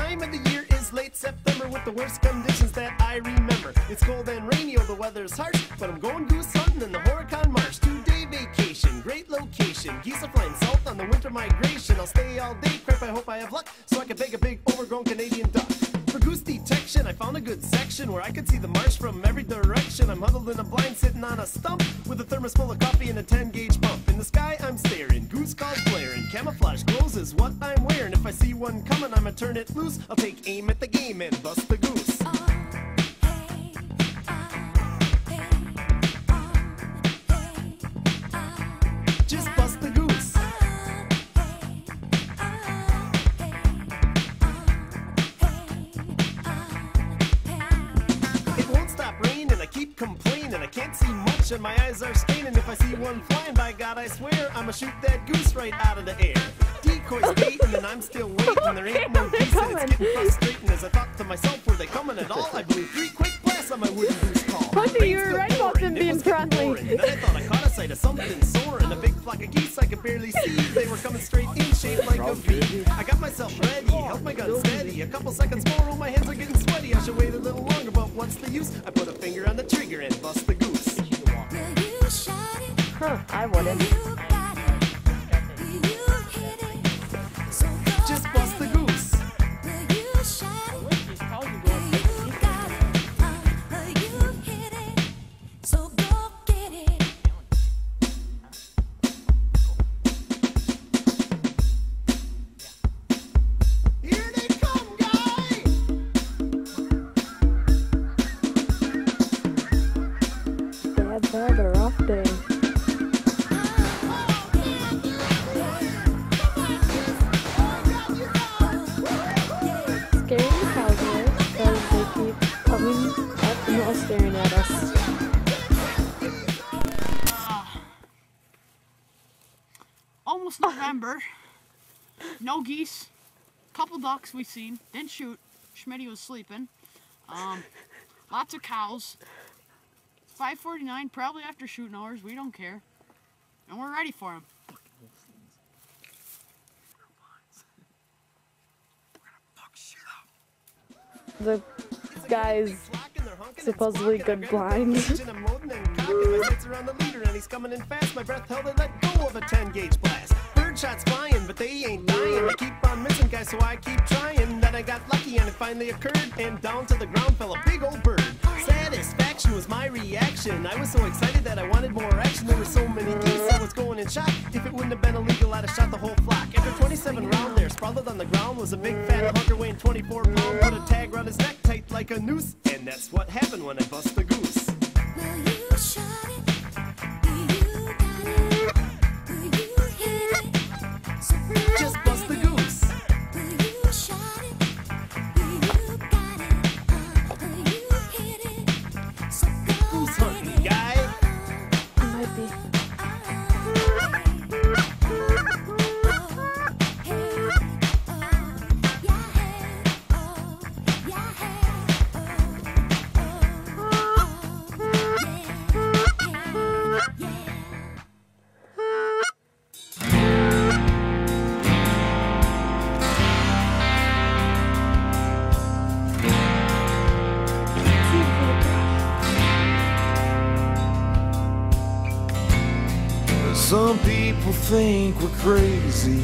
time of the year is late September with the worst conditions that I remember. It's cold and rainy, oh the weather's harsh, but I'm going goose hunting in the Horicon Marsh. 2-day vacation, great location. Geese are flying south on the winter migration. I'll stay all day, crap, I hope I have luck, so I can bake a big overgrown Canadian duck. For goose detection, I found a good section where I could see the marsh from every direction. I'm huddled in a blind sitting on a stump with a thermos full of coffee and a 10-gauge pump. In the sky I'm staring, goose calls blaring, camouflage clothes is what I'm wearing. If I see one coming, I'ma turn it loose. I'll take aim at the game and bust the goose. Just bust the goose. Keep complaining, I can't see much and my eyes are staining. If I see one flying, by God I swear I'ma shoot that goose right out of the air. Decoys baiting and I'm still waiting. There ain't no geese and it's getting frustrating. As I thought to myself, were they coming at all? I blew 3 quick blasts on my wooden goose call. Honey, you were right about them being friendly. Then I thought I caught a sight of something soaring. A big flock of geese I could barely see. They were coming straight in, shaped like a V. I got myself ready, held my gun steady. A couple seconds more, oh my hands are getting sweaty. I should wait a little longer, but what's the use? I put a finger on the trigger and bust the goose. Huh, I wouldn't. Just bust the goose. Here they come, guys! Bad, bad, or off day. Scaring the cows away because they keep coming up and all staring at us. Almost November. No geese. Couple ducks we seen. Didn't shoot. Schmitty was sleeping. Lots of cows. 5:49, probably after shooting hours. We don't care. And we're ready for them. The guy's supposedly good blind. Around the leader and he's coming in fast. My breath held and let go of a 10-gauge blast. Bird shots flying, but they ain't dying. I keep on missing guys, so I keep trying. Then I got lucky and it finally occurred, and down to the ground fell a big old bird. Satisfaction was my reaction. I was so excited that I wanted more action. There were so many geese, I was going in shock. If it wouldn't have been illegal, I'd have shot the whole flock. After 27 rounds there, sprawled on the ground was a big fat hunter weighing 24 pounds. Put a tag around his neck tight like a noose, and that's what happened when I bust the goose. Just bust the goose. Goose hunting, guy. Might be. Some people think we're crazy.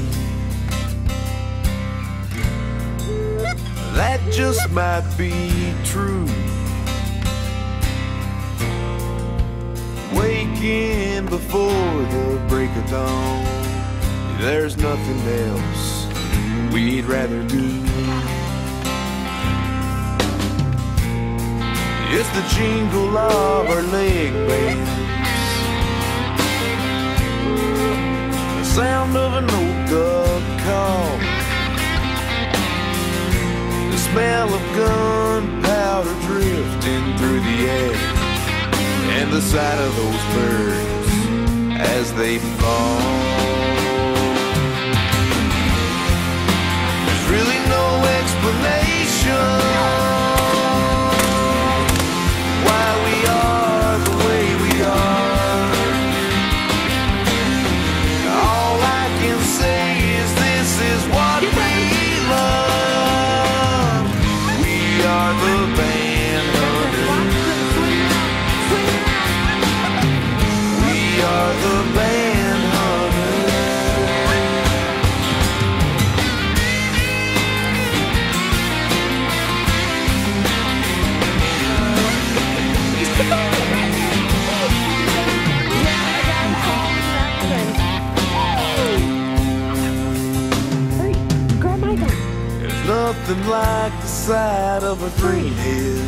That just might be true. Waking before the break of dawn, there's nothing else we'd rather do. It's the jingle of our leg bands, sound of an old duck call, the smell of gunpowder drifting through the air, and the sight of those birds as they fall. There's really no explanation why we are the way we are. All I can say is this is what we love. nothing like the sight of a greenhead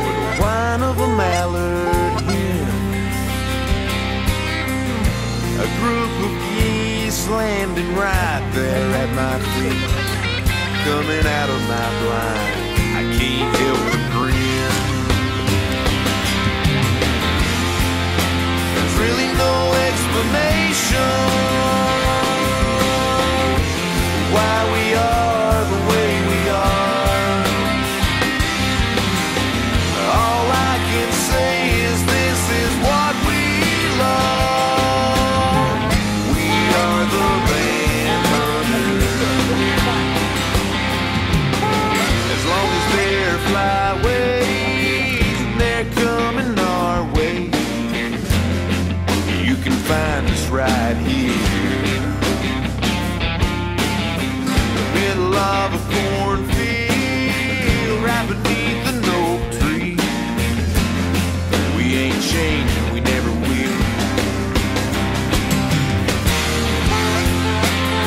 or the whine of a mallard hen. A group of geese landing right there at my feet, coming out of my blind. I can't help but grin. There's really no explanation why we are the way we are. All I can say is this is what we love. We are the band hunters. As long as they're flyways and they're coming our way, you can find us right here. Middle of a cornfield, right beneath an oak tree. We ain't changing, we never will.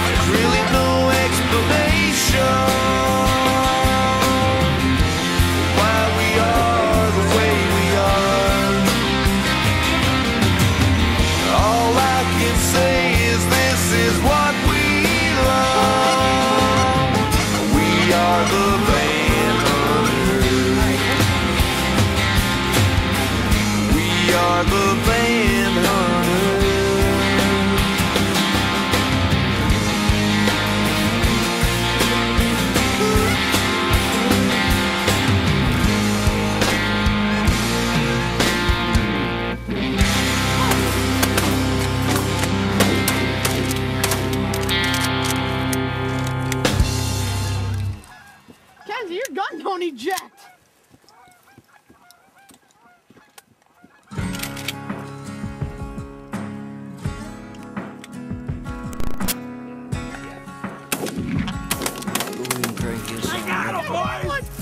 There's really no explanation why we are the way we are. All I can say is this is what we love. We are the band hunters. We are the band hunters. Mackenzie, your gun don't eject.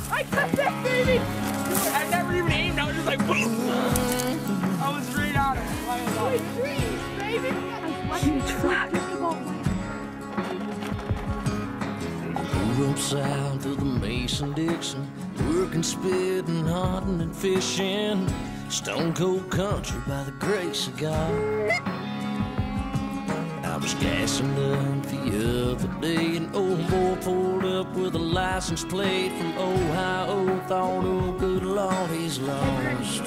I got that, baby! I never even aimed, I was just like, boom! I was straight on it. Sweet dreams, baby! Huge flag. Grew up south of the Mason-Dixon, working, spitting, hunting, and fishing. Stone cold country by the grace of God. I was gassing up the other day, an old boy pulled up with a license plate from Ohio. Thought, oh good Lord, he's lost.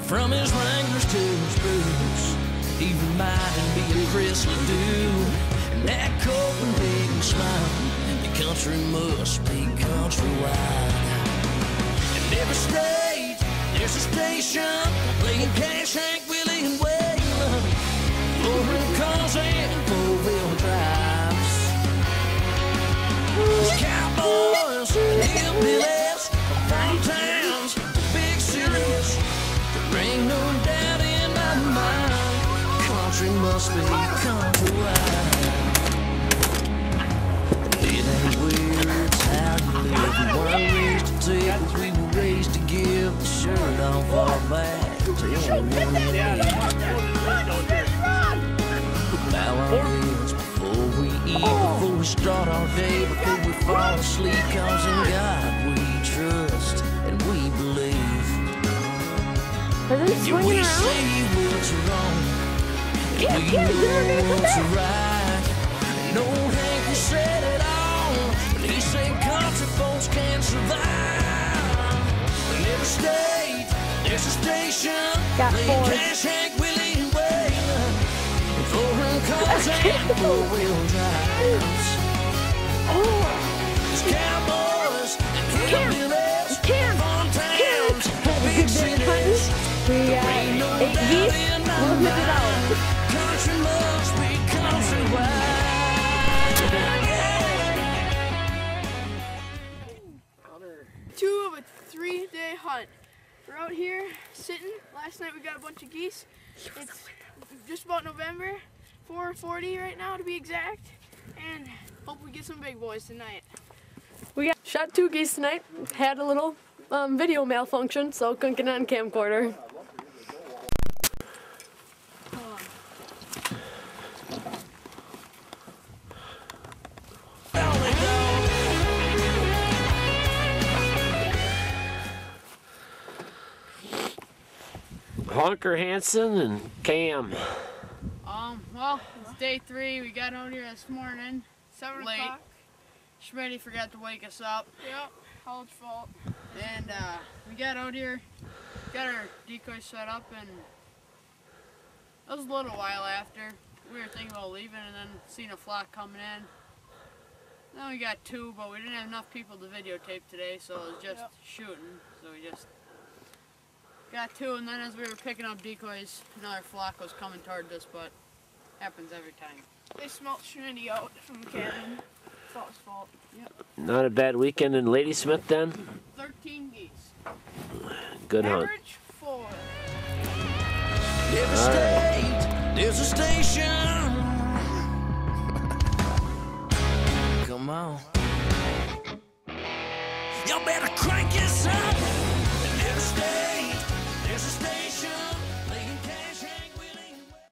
From his Wranglers to his boots, he reminded me of Chris Ledoux. And that Copenhagen smile, the country must be countrywide. In every state, there's a station playing Cash, Hank, Willie, and Waylon. Four-wheel cars and four-wheel drives. There's cowboys and hillbillies from farm towns to big cities. There ain't no doubt in my mind, country must be countrywide. It ain't where, it's how you live. We weren't raised to take what we were raised to give. The shirt off our back, tell me one bow our heads before we eat, before we start our day, before we fall asleep. 'Cause in God we trust and we believe. Are they Yeah, swinging we around? say what's wrong, and we know what's right. And old Hank said it all when he said country folks can't survive. In every state, there's a station Got playing four. Cash, Hank, Willie, and Waylon. Four-wheel cars and four-wheel drives. There's cowboys and hillbillies, farm towns, big cities. We got 8 geese. We'll hit it out. Country must be countrywide. Two of a 3-day hunt. We're out here sitting. Last night we got a bunch of geese. It's just about November, 4:40 right now to be exact. And hope we get some big boys tonight. We got shot 2 geese tonight. Had a little video malfunction, so couldn't get it on camcorder. Bunker, Hanson, and Cam? Well, it's day 3. We got out here this morning. 7 late. o'clock. Schmitty forgot to wake us up. Yep, college fault. And we got out here, got our decoy set up, and it was a little while after. We were thinking about leaving and then seeing a flock coming in. Then we got 2, but we didn't have enough people to videotape today, so it was just shooting. So we just got 2, and then as we were picking up decoys, another flock was coming toward us, but happens every time. They smelt Schmitty out from the cabin. It's all his fault. Yep. Not a bad weekend in Ladysmith then? 13 geese. Good hunt. Average 4. Every state, there's a station